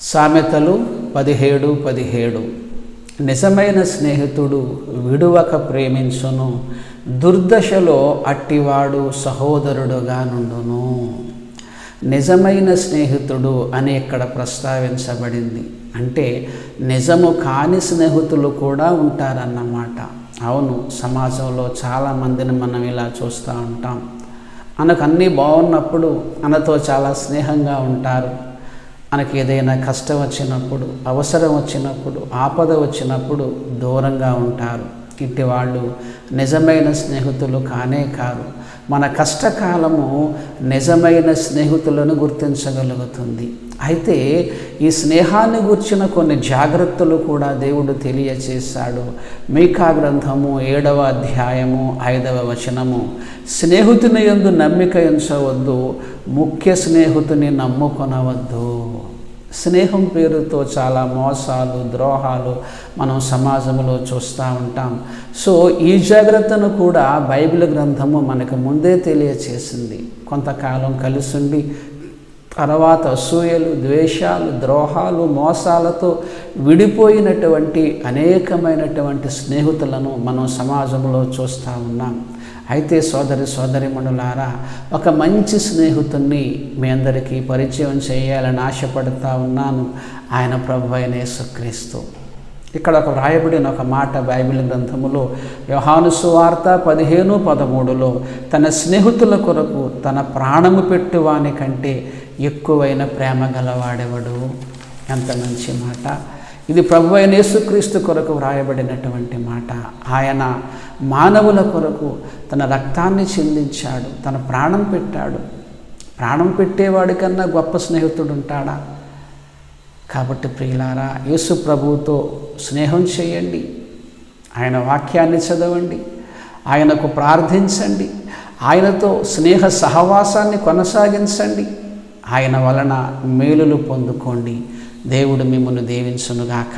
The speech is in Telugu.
సామెతలు 17:17 నిజమైన స్నేహితుడు విడువక ప్రేమించును, దుర్దశలో అట్టివాడు సహోదరుడుగా నుండును. నిజమైన స్నేహితుడు అని ఇక్కడ ప్రస్తావించబడింది. అంటే నిజము కాని స్నేహితులు కూడా ఉంటారన్నమాట. అవును, సమాజంలో చాలామందిని మనం ఇలా చూస్తూ ఉంటాం. మనకు అన్నీ బాగున్నప్పుడు మనతో చాలా స్నేహంగా ఉంటారు. మనకి ఏదైనా కష్టం వచ్చినప్పుడు, అవసరం వచ్చినప్పుడు, ఆపద వచ్చినప్పుడు దూరంగా ఉంటారు. ఇట్టి వాళ్ళు నిజమైన స్నేహితులు కానే కారు. మన కష్టకాలము నిజమైన స్నేహితులను గుర్తించగలుగుతుంది. అయితే ఈ స్నేహాన్ని గుర్చిన కొన్ని జాగ్రత్తలు కూడా దేవుడు తెలియచేశాడు. మీకా గ్రంథము 7వ అధ్యాయము 5వ వచనము, స్నేహితుని యందు నమ్మిక ఉంచవద్దు, ముఖ్య స్నేహితుని నమ్ముకొనవద్దు. స్నేహం పేరుతో చాలా మోసాలు, ద్రోహాలు మనం సమాజంలో చూస్తూ ఉంటాం. సో ఈ జాగ్రత్తను కూడా బైబిల్ గ్రంథము మనకు ముందే తెలియచేసింది. కొంతకాలం కలిసుండి తర్వాత అసూయలు, ద్వేషాలు, ద్రోహాలు, మోసాలతో విడిపోయినటువంటి అనేకమైనటువంటి స్నేహితులను మనం సమాజంలో చూస్తూ ఉన్నాం. అయితే సోదరిమణులారా, ఒక మంచి స్నేహితుణ్ణి మీ అందరికీ పరిచయం చేయాలని ఆశపడుతూ ఉన్నాను. ఆయన ప్రభువైన యేసుక్రీస్తు. ఇక్కడ ఒక వ్రాయబడిన ఒక మాట బైబిల్ గ్రంథములో యోహాను సువార్త 15:13లో, తన స్నేహితుల కొరకు తన ప్రాణము పెట్టువాని కంటే ఎక్కువైన ప్రేమ గలవాడెవడు. ఎంత మంచి మాట! ఇది ప్రభువైన యేసుక్రీస్తు కొరకు వ్రాయబడినటువంటి మాట. ఆయన మానవుల కొరకు తన రక్తాన్ని చిందించాడు, తన ప్రాణం పెట్టాడు. ప్రాణం పెట్టేవాడి కన్నా గొప్ప స్నేహితుడు ఉంటాడా? కాబట్టి ప్రియులారా, యేసు ప్రభువుతో స్నేహం చేయండి, ఆయన వాక్యాన్ని చదవండి, ఆయనకు ప్రార్థించండి, ఆయనతో స్నేహ సహవాసాన్ని కొనసాగించండి. ఆయన వలన మేలులు పొందుకోండి. దేవుడు మిమ్మల్ని దీవించునుగాక.